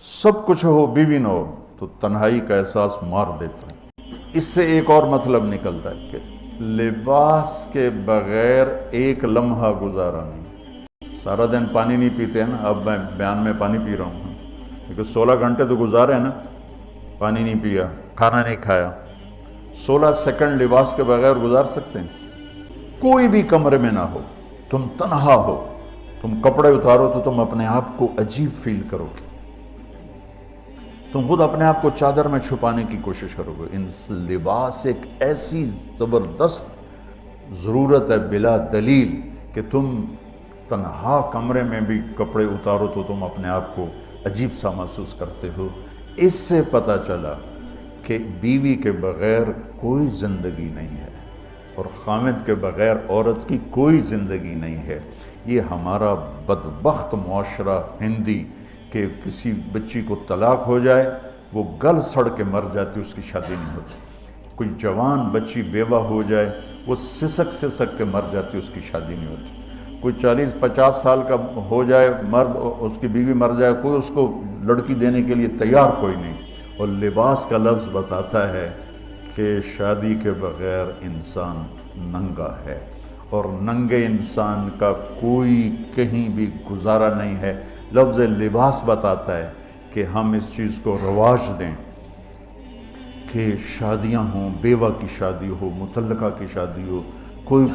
سب کچھ ہو بیوی نہ ہو تو تنہائی کا احساس مار دیتا ہے۔ اس سے ایک اور مطلب نکلتا ہے کہ لباس کے بغیر ایک لمحہ گزارا نہیں۔ سارا دن پانی نہیں پیتے ہیں نا، اب میں بیان میں پانی پی رہا ہوں، کیونکہ 16 گھنٹے تو گزارے ہیں نا، پانی نہیں پیا، کھانا نہیں کھایا، 16 سیکنڈ لباس کے بغیر گزار سکتے ہیں؟ کوئی بھی کمرے میں نہ ہو، تم تنہا ہو، تم کپڑے اتارو تو تم اپنے آپ کو عجیب فیل کرو گے، تم خود اپنے آپ کو چادر میں چھپانے کی کوشش کرو گے۔ ان لباس ایک ایسی زبردست ضرورت ہے بلا دلیل کہ تم تنہا کمرے میں بھی کپڑے اتارو تو تم اپنے آپ کو عجیب سا محسوس کرتے ہو۔ اس سے پتہ چلا کہ بیوی کے بغیر کوئی زندگی نہیں ہے اور خامد کے بغیر عورت کی کوئی زندگی نہیں ہے۔ یہ ہمارا بدبخت معاشرہ ہندی کہ کسی بچی کو طلاق ہو جائے وہ گل سڑ کے مر جاتی، اس کی شادی نہیں ہوتی۔ کوئی جوان بچی بیوہ ہو جائے وہ سسک کے مر جاتی، اس کی شادی نہیں ہوتی۔ کوئی 40-50 سال کا ہو جائے مرد، اس کی بیوی مر جائے، کوئی اس کو لڑکی دینے کے لیے تیار کوئی نہیں۔ اور لباس کا لفظ بتاتا ہے کہ شادی کے بغیر انسان ننگا ہے، اور ننگے انسان کا کوئی کہیں بھی گزارا نہیں ہے۔ لفظ لباس بتاتا ہے کہ ہم اس چیز کو رواج دیں کہ شادیاں ہوں، بیوہ کی شادی ہو، مطلقہ کی شادی ہو، کوئی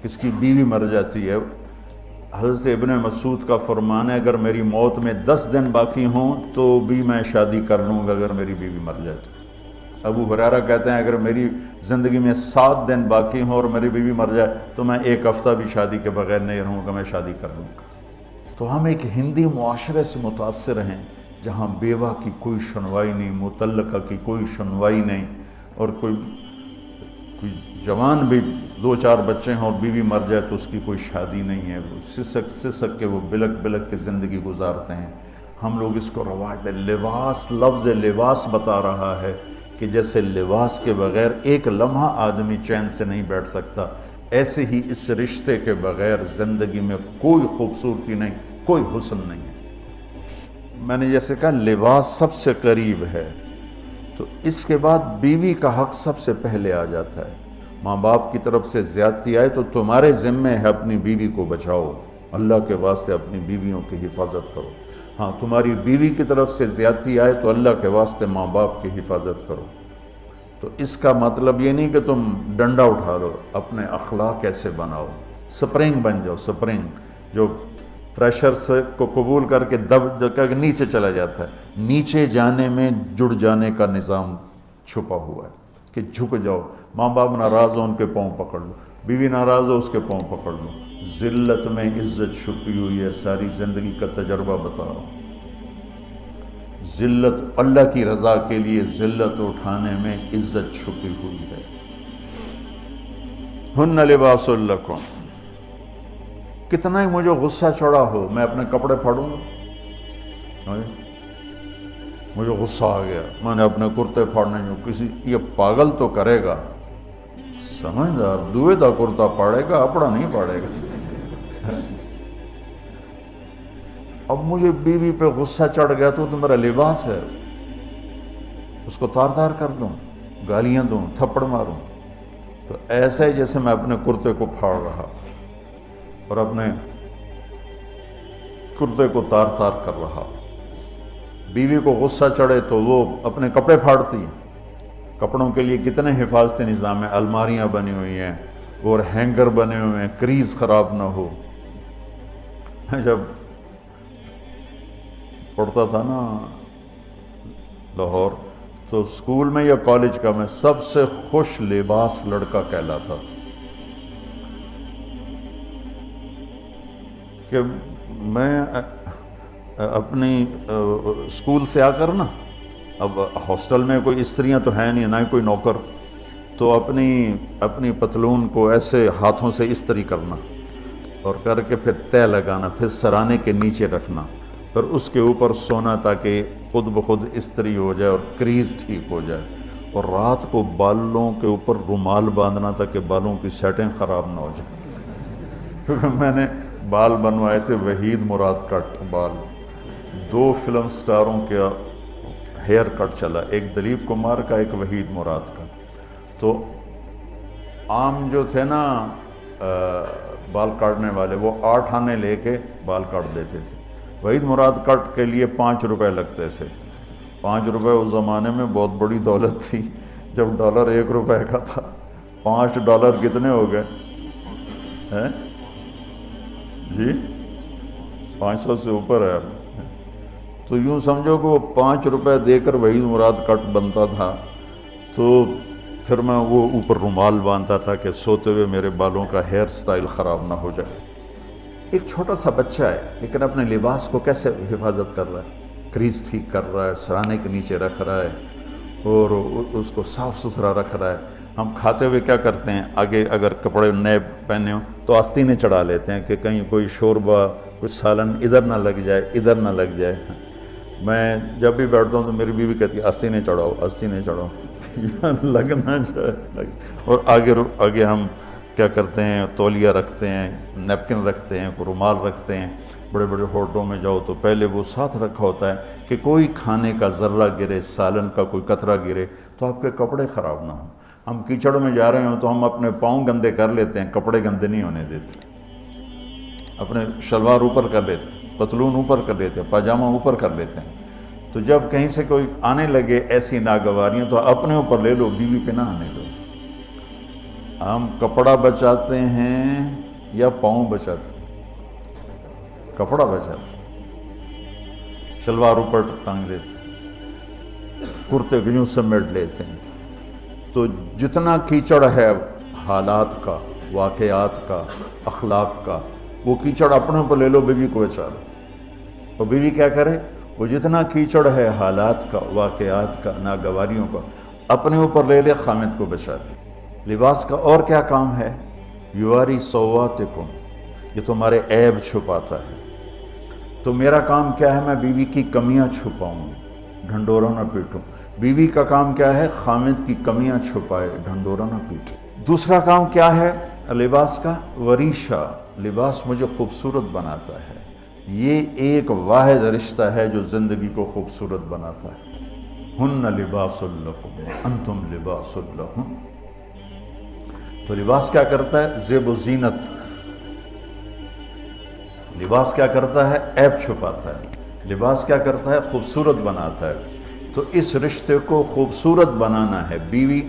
کس کی بیوی مر جاتی ہے۔ حضرت ابن مسعود کا فرمان ہے اگر میری موت میں 10 دن باقی ہوں تو بھی میں شادی کر لوں گا اگر میری بیوی مر جائے تو۔ ابو ہریرہ کہتے ہیں اگر میری زندگی میں 7 دن باقی ہوں اور میری بیوی مر جائے تو میں 1 ہفتہ بھی شادی کے بغیر نہیں رہوں گا، میں شادی کر لوں گا۔ تو ہم ایک ہندی معاشرے سے متاثر ہیں جہاں بیوہ کی کوئی سنوائی نہیں، مطلقہ کی کوئی سنوائی نہیں، اور کوئی جوان بھی 2-4 بچے ہیں اور بیوی مر جائے تو اس کی کوئی شادی نہیں ہے، وہ سسک کے وہ بلک کے زندگی گزارتے ہیں۔ ہم لوگ اس کو رواج دیں۔ لباس، لفظ لباس بتا رہا ہے کہ جیسے لباس کے بغیر ایک لمحہ آدمی چین سے نہیں بیٹھ سکتا، ایسے ہی اس رشتے کے بغیر زندگی میں کوئی خوبصورتی نہیں، کوئی حسن نہیں ہے۔ میں نے جیسے کہا لباس سب سے قریب ہے، تو اس کے بعد بیوی کا حق سب سے پہلے آ جاتا ہے۔ ماں باپ کی طرف سے زیادتی آئے تو تمہارے ذمہ ہے اپنی بیوی کو بچاؤ، اللہ کے واسطے اپنی بیویوں کی حفاظت کرو۔ ہاں تمہاری بیوی کی طرف سے زیادتی آئے تو اللہ کے واسطے ماں باپ کی حفاظت کرو۔ تو اس کا مطلب یہ نہیں کہ تم ڈنڈا اٹھا لو، اپنے اخلاق کیسے بناؤ، سپرنگ بن جاؤ، سپرنگ جو فریشرز کو قبول کر کے دب کر نیچے چلا جاتا ہے۔ نیچے جانے میں جڑ جانے کا نظام چھپا ہوا ہے کہ جھک جاؤ، ماں باپ ناراض ہو ان کے پاؤں پکڑ لو، بیوی ناراض ہو اس کے پاؤں پکڑ لو۔ ذلت میں عزت چھپی ہوئی ہے، ساری زندگی کا تجربہ بتا رہا ہوں۔ ذلت، اللہ کی رضا کے لیے ذلت اٹھانے میں عزت چھپی ہوئی ہے۔ ہن لباس لکم، کتنا ہی مجھے غصہ چڑھا ہو میں اپنے کپڑے پھاڑوں گا، مجھے غصہ آ گیا میں نے اپنے کرتے پھاڑنے جو کسی یہ پاگل تو کرے گا، سمجھدار دوئے دا کرتا پاڑے گا، اپنا نہیں پاڑے گا۔ اب مجھے بیوی پہ غصہ چڑھ گیا تو میرا لباس ہے، اس کو تار کر دوں، گالیاں دوں، تھپڑ ماروں، تو ایسا ہی جیسے میں اپنے کرتے کو پھاڑ رہا اور اپنے کرتے کو تار کر رہا۔ بیوی کو غصہ چڑھے تو وہ اپنے کپڑے پھاڑتی ہیں۔ کپڑوں کے لیے کتنے حفاظتی نظام ہیں، الماریاں بنی ہوئی ہیں اور ہینگر بنے ہوئے ہیں، کریز خراب نہ ہو۔ جب پڑھتا تھا نا لاہور تو اسکول میں یا کالج کا میں سب سے خوش لباس لڑکا کہلاتا تھا، کہ میں اپنی اسکول سے آ کر نا، اب ہاسٹل میں کوئی استریاں تو ہیں نہیں، نہ ہی کوئی نوکر، تو اپنی پتلون کو ایسے ہاتھوں سے استری کرنا اور کر کے پھر تہ لگانا، پھر سرانے کے نیچے رکھنا، پھر اس کے اوپر سونا تاکہ خود بخود استری ہو جائے اور کریز ٹھیک ہو جائے، اور رات کو بالوں کے اوپر رومال باندھنا تاکہ بالوں کی سیٹنگ خراب نہ ہو جائے، کیونکہ میں نے بال بنوائے تھے وحید مراد کٹ بال، دو فلم سٹاروں کا ہیئر کٹ چلا، ایک دلیپ کمار کا، ایک وحید مراد کا۔ تو عام جو تھے نا بال کاٹنے والے، وہ 8 آنے لے کے بال کاٹ دیتے تھے۔ وحید مراد کٹ کے لیے 5 روپے لگتے تھے۔ 5 روپے اس زمانے میں بہت بڑی دولت تھی، جب ڈالر 1 روپے کا تھا۔ 5 ڈالر کتنے ہو گئے ہیں جی؟ 500 سے اوپر ہے۔ تو یوں سمجھو کہ وہ 5 روپے دے کر وحید مراد کٹ بنتا تھا۔ تو پھر میں وہ اوپر رومال باندھتا تھا کہ سوتے ہوئے میرے بالوں کا ہیئر سٹائل خراب نہ ہو جائے۔ ایک چھوٹا سا بچہ ہے لیکن اپنے لباس کو کیسے حفاظت کر رہا ہے، کریز ٹھیک کر رہا ہے، سرانے کے نیچے رکھ رہا ہے اور اس کو صاف ستھرا رکھ رہا ہے۔ ہم کھاتے ہوئے کیا کرتے ہیں، آگے اگر کپڑے نئے پہنے ہوں تو آستینیں چڑھا لیتے ہیں کہ کہیں کوئی شوربہ، کچھ سالن ادھر نہ لگ جائے، ادھر نہ لگ جائے۔ میں جب بھی بیٹھتا ہوں تو میری بیوی کہتی ہے آستینیں چڑھاؤ، آستینیں چڑھاؤ، لگنا چاہے۔ اور آگے ہم کیا کرتے ہیں، تولیہ رکھتے ہیں، نیپکن رکھتے ہیں، رومال رکھتے ہیں۔ بڑے بڑے ہوٹلوں میں جاؤ تو پہلے وہ ساتھ رکھا ہوتا ہے کہ کوئی کھانے کا ذرہ گرے، سالن کا کوئی قطرہ گرے تو آپ کے کپڑے خراب نہ ہوں۔ ہم کیچڑ میں جا رہے ہوں تو ہم اپنے پاؤں گندے کر لیتے ہیں، کپڑے گندے نہیں ہونے دیتے۔ اپنے شلوار اوپر کر لیتے ہیں، پتلون اوپر کر لیتے ہیں، پاجامہ اوپر کر لیتے ہیں۔ تو جب کہیں سے کوئی آنے لگے ایسی ناگواریاں تو اپنے اوپر لے لو، بیوی پہ نہ آنے دو۔ ہم کپڑا بچاتے ہیں یا پاؤں بچاتے ہیں؟ کپڑا بچاتے ہیں، شلوار اوپر ٹانگ لیتے ہیں، کرتے کو یوں سمیٹ لیتے ہیں۔ تو جتنا کیچڑ ہے حالات کا، واقعات کا، اخلاق کا، وہ کیچڑ اپنے اوپر لے لو، بیوی کو بچا لو۔ اور بیوی کیا کرے، وہ جتنا کیچڑ ہے حالات کا، واقعات کا، ناگواریوں کا، اپنے اوپر لے لے، خامد کو بچا لے۔ لباس کا اور کیا کام ہے، یواری سواتکم، یہ تمہارے عیب چھپاتا ہے۔ تو میرا کام کیا ہے، میں بیوی کی کمیاں چھپاؤں، ڈھنڈورا نہ پیٹوں۔ بیوی کا کام کیا ہے، خامد کی کمیاں چھپائے، ڈھنڈورا نہ پیٹے۔ دوسرا کام کیا ہے لباس کا، وریشہ، لباس مجھے خوبصورت بناتا ہے۔ یہ ایک واحد رشتہ ہے جو زندگی کو خوبصورت بناتا ہے۔ ہن لباس لکم انتم لباس لہن۔ تو لباس کیا کرتا ہے، زیب و زینت۔ لباس کیا کرتا ہے، عیب چھپاتا ہے۔ لباس کیا کرتا ہے، خوبصورت بناتا ہے۔ تو اس رشتے کو خوبصورت بنانا ہے، بیوی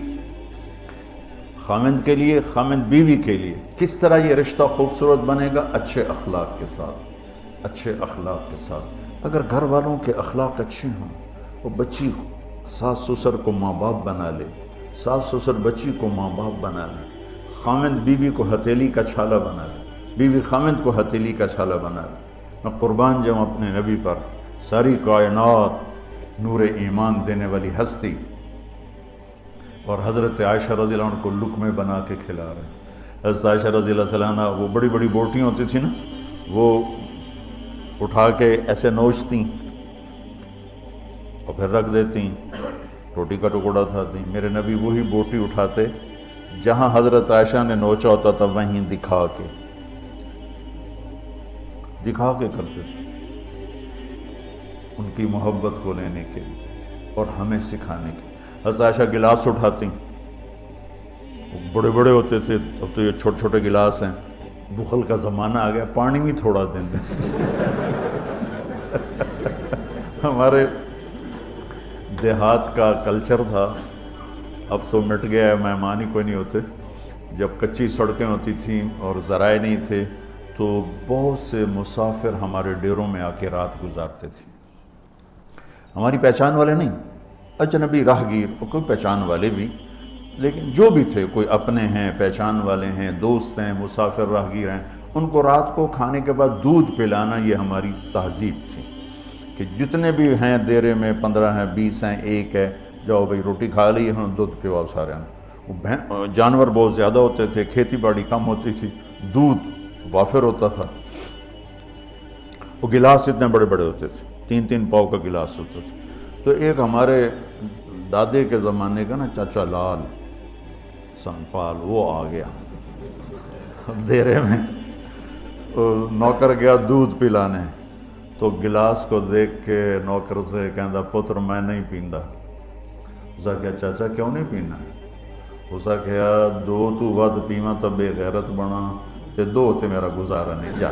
خامند کے لیے، خامند بیوی کے لیے۔ کس طرح یہ رشتہ خوبصورت بنے گا، اچھے اخلاق کے ساتھ، اچھے اخلاق کے ساتھ۔ اگر گھر والوں کے اخلاق اچھے ہوں، وہ بچی ساس سسر کو ماں باپ بنا لے، ساس سسر بچی کو ماں باپ بنا لے، خامند بیوی کو ہتھیلی کا چھالا بنا لے، بیوی خامند کو ہتھیلی کا چھالا بنا لے۔ میں قربان جاؤں اپنے نبی پر، ساری کائنات نور ایمان دینے والی ہستی، اور حضرت عائشہ رضی اللہ عنہ کو لقمے بنا کے کھلا رہے۔ حضرت عائشہ رضی اللہ عنہ وہ بڑی بڑی بوٹیاں ہوتی تھیں نا، وہ اٹھا کے ایسے نوچتیں اور پھر رکھ دیتیں، روٹی کا ٹکڑا اٹھاتی۔ میرے نبی وہی بوٹی اٹھاتے جہاں حضرت عائشہ نے نوچا ہوتا تھا، وہیں دکھا کے کرتے تھے، ان کی محبت کو لینے کے لیے اور ہمیں سکھانے کے۔ حضرت عائشہ گلاس اٹھاتی، وہ بڑے بڑے ہوتے تھے، اب تو یہ چھوٹے چھوٹے گلاس ہیں۔ بخل کا زمانہ آ گیا، پانی بھی تھوڑا دیں دیں۔ ہمارے دیہات کا کلچر تھا، اب تو مٹ گیا ہے، مہمان ہی کوئی نہیں ہوتے۔ جب کچی سڑکیں ہوتی تھیں اور ذرائع نہیں تھے تو بہت سے مسافر ہمارے ڈیروں میں آ کے رات گزارتے تھے، ہماری پہچان والے نہیں، اجنبی راہگیر، اور کوئی پہچان والے بھی، لیکن جو بھی تھے، کوئی اپنے ہیں، پہچان والے ہیں، دوست ہیں، مسافر راہگیر ہیں، ان کو رات کو کھانے کے بعد دودھ پلانا یہ ہماری تہذیب تھی کہ جتنے بھی ہیں دیرے میں، 15 ہیں، 20 ہیں، 1 ہے، جاؤ بھائی روٹی کھا لی، ہاں دودھ پلاؤ سارے ہیں۔ جانور بہت زیادہ ہوتے تھے، کھیتی باڑی کم ہوتی تھی، دودھ وافر ہوتا تھا۔ وہ گلاس اتنے بڑے بڑے ہوتے تھے، 3 پاؤ کا گلاس ہوتا تھا۔ تو ایک ہمارے دادے کے زمانے کا نا چاچا لال سنپال، وہ آ گیا دیرے میں، نوکر گیا دودھ پلانے، تو گلاس کو دیکھ کے نوکر سے کہندا پتر میں نہیں پیندا. اس کہا چاچا کیوں نہیں پینا؟ اس کہا دو تو ود پیواں تو بے غیرت بنا تے دو تے میرا گزارا نہیں جا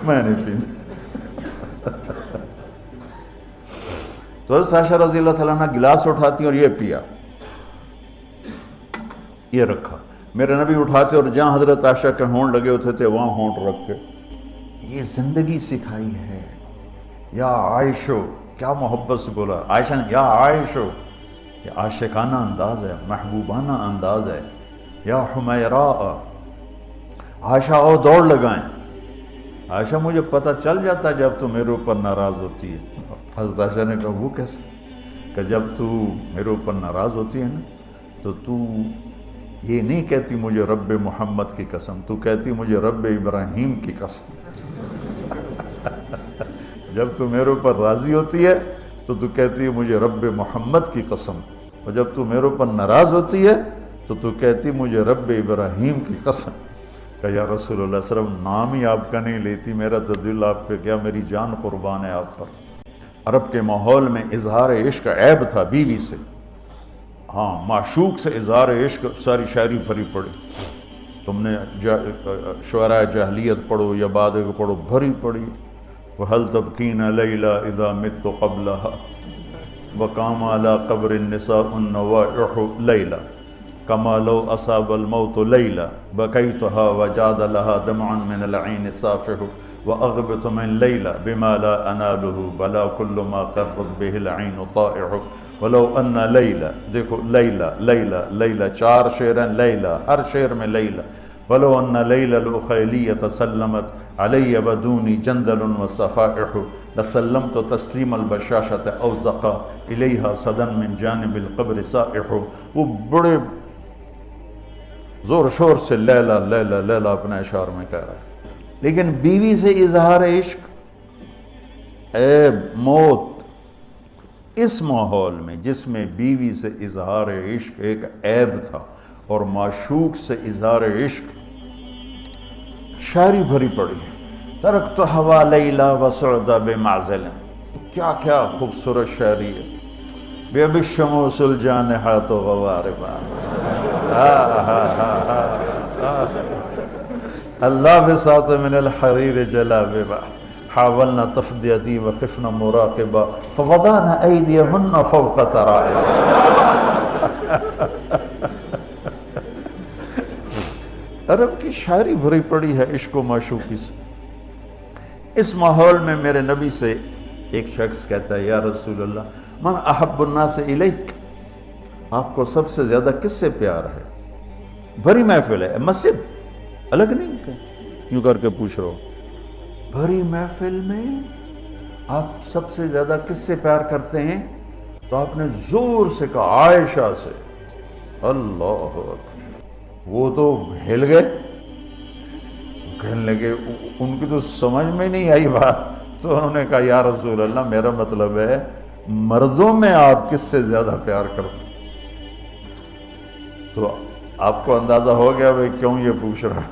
میں نہیں پیندا. تو حضرت عائشہ رضی اللہ تعالیٰ عنہ گلاس اٹھاتی اور یہ پیا، یہ رکھا. میرے نبی اٹھاتے اور جہاں حضرت عائشہ کے ہونٹ لگے ہوتے تھے وہاں ہونٹ رکھ کے. یہ زندگی سکھائی ہے. یا عائشو، کیا محبت سے بولا عائشہ نے، یا عائشو. یہ عاشقانہ انداز ہے، محبوبانہ انداز ہے. یا حمیراء، عائشہ آؤ دوڑ لگائیں. عائشہ مجھے پتہ چل جاتا جب تو میرے اوپر ناراض ہوتی ہے. حضرت عائشہ نے کہا وہ کیسے؟ کہ جب تو میرے اوپر ناراض ہوتی ہے نا تو یہ نہیں کہتی مجھے رب محمد کی قسم، تو کہتی مجھے رب ابراہیم کی قسم. جب تو میرے اوپر راضی ہوتی ہے تو کہتی ہے مجھے رب محمد کی قسم، اور جب تو میرے اوپر ناراض ہوتی ہے تو کہتی مجھے رب ابراہیم کی قسم. کہ یا رسول اللہ صلی اللہ علیہ وسلم نام ہی آپ کا نہیں لیتی، میرا تو دل آپ پہ کیا، میری جان قربان ہے آپ پر. عرب کے ماحول میں اظہار عشق عیب تھا بیوی سے. ہاں معشوق سے اظہار عشق ساری شاعری بھری پڑی. تم نے شعراء جاہلیت پڑھو یا بعد کو پڑھو، بھری پڑی. وَهَلْ تَبْكِينَ لَيْلَا إِذَا مِتُّ قَبْلَهَا وَقَامَ عَلَىٰ قَبْرِ النِّسَاءُ النَّوَائِحُ لَيْلًا كَمَا لَوْ أَصَابَ الْمَوْتُ لَيْلًا بَكَيْتُهَا وَجَادَ لَهَا دَمْعًا مِنَ الْعَيْنِ صَافِحُ وَأَغْبِطُ مِنْ لَيْلًا بِمَا لَا أَنَالُهُ بَلَا كُلُّ مَا قَرَّتْ بِهِ الْعَيْنُ طَائِعُ وَلَوْ أَنَّ لَيْلًا. دیکھو لیلہ لیلہ لیلہ، چار شعر ہیں لیلہ، ہر شعر میں لیلہ. وَلَوْ أَنَّ لَيْلَ الْأُخَيْلِيَّةَ سَلَّمَتْ عَلَيَّ وَدُونِي جَنْدَلٌ وَصَفَائِحُ لَسَلَّمْتُ تَسْلِيمَ الْبَشَاشَةِ أَوْ زَقَى إِلَيْهَا صَدًا مِنْ جَانِبِ الْقَبْرِ سَائِحُ. وہ بڑے زور شور سے لیلہ لیلہ لیلہ اپنے اشعار میں کہہ رہا ہے. لیکن بیوی سے اظہار عشق عیب، موت. اس ماحول میں جس میں بیوی سے اظہار عشق ایک عیب تھا اور معشوق سے اظہار عشق شاعری بھری پڑی. ترکت ہوا لیلا وسعد بمعزل، کیا کیا خوبصورت شاعری ہے. بے اب الشموس الجانحات غواربا، اللہ بساط من الحریر جلاببا حاولنا تفدیتی وخفنا مراقبا فوضعنا ایدیہن فوق ترائب. عرب کی شاعری بھری پڑی ہے عشق و معشوقی سے. اس ماحول میں میرے نبی سے ایک شخص کہتا ہے یا رسول اللہ من احب الناس الیک، آپ کو سب سے زیادہ کس سے پیار ہے؟ بھری محفل ہے، مسجد الگ نہیں یوں کر کے پوچھ رہا ہو. بھری محفل میں آپ سب سے زیادہ کس سے پیار کرتے ہیں؟ تو آپ نے زور سے کہا عائشہ سے. اللہ اکبر. وہ تو ہل گئے، کہنے لگے ان کی تو سمجھ میں نہیں آئی بات. تو انہوں نے کہا یا رسول اللہ میرا مطلب ہے مردوں میں آپ کس سے زیادہ پیار کرتے ہیں؟ تو آپ کو اندازہ ہو گیا بھئی کیوں یہ پوچھ رہا.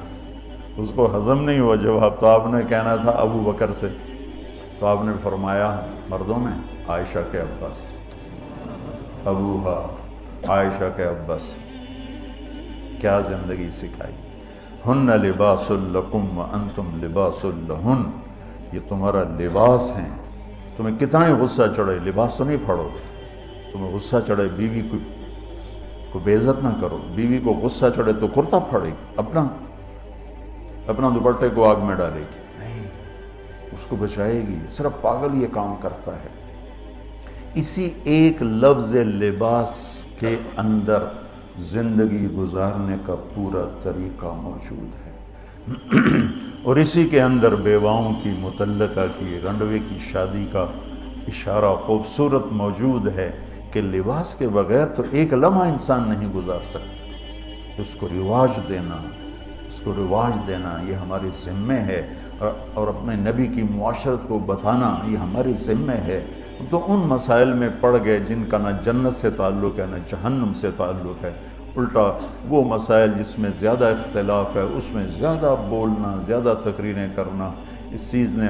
اس کو ہضم نہیں ہوا جواب. تو آپ نے کہنا تھا ابو بکر سے. تو آپ نے فرمایا مردوں میں عائشہ کے عباس، ابوہا عائشہ کے عباس. کیا زندگی سکھائی. ہن لباس لکم وانتم لباس لہن، یہ تمہارا لباس ہیں. تمہیں کتنا ہی غصہ چڑھے لباس تو نہیں پھاڑو گے. تمہیں غصہ چڑھے بیوی کو بے عزت نہ کرو. بیوی کو غصہ چڑھے تو کرتا پھاڑے گی، اپنا دوپٹے کو آگ میں ڈالے گی نہیں، اس کو بچائے گی. صرف پاگل یہ کام کرتا ہے. اسی ایک لفظ لباس کے اندر زندگی گزارنے کا پورا طریقہ موجود ہے. اور اسی کے اندر بیواؤں کی، مطلقہ کی، رنڈوے کی شادی کا اشارہ خوبصورت موجود ہے کہ لباس کے بغیر تو ایک لمحہ انسان نہیں گزار سکتا. اس کو رواج دینا یہ ہماری ذمہ ہے، اور اپنے نبی کی معاشرت کو بتانا یہ ہماری ذمہ ہے. تو ان مسائل میں پڑ گئے جن کا نہ جنت سے تعلق ہے نہ جہنم سے تعلق ہے. الٹا وہ مسائل جس میں زیادہ اختلاف ہے اس میں زیادہ بولنا، زیادہ تقریریں کرنا، اس چیز نے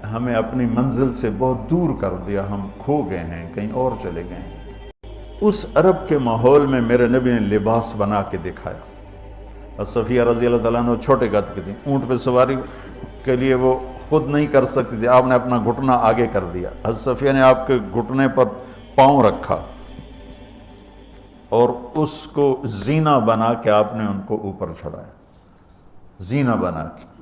ہمیں اپنی منزل سے بہت دور کر دیا، ہم کھو گئے ہیں، کہیں اور چلے گئے ہیں۔ اس عرب کے ماحول میں میرے نبی نے لباس بنا کے دکھایا۔ صفیہ رضی اللہ تعالیٰ عنہ چھوٹے قد کی تھی، اونٹ پہ سواری کے لیے وہ خود نہیں کر سکتی تھی، آپ نے اپنا گھٹنا آگے کر دیا، حضرت صفیہ نے آپ کے گھٹنے پر پاؤں رکھا اور اس کو زینہ بنا کے آپ نے ان کو اوپر چڑھایا، زینہ بنا کے۔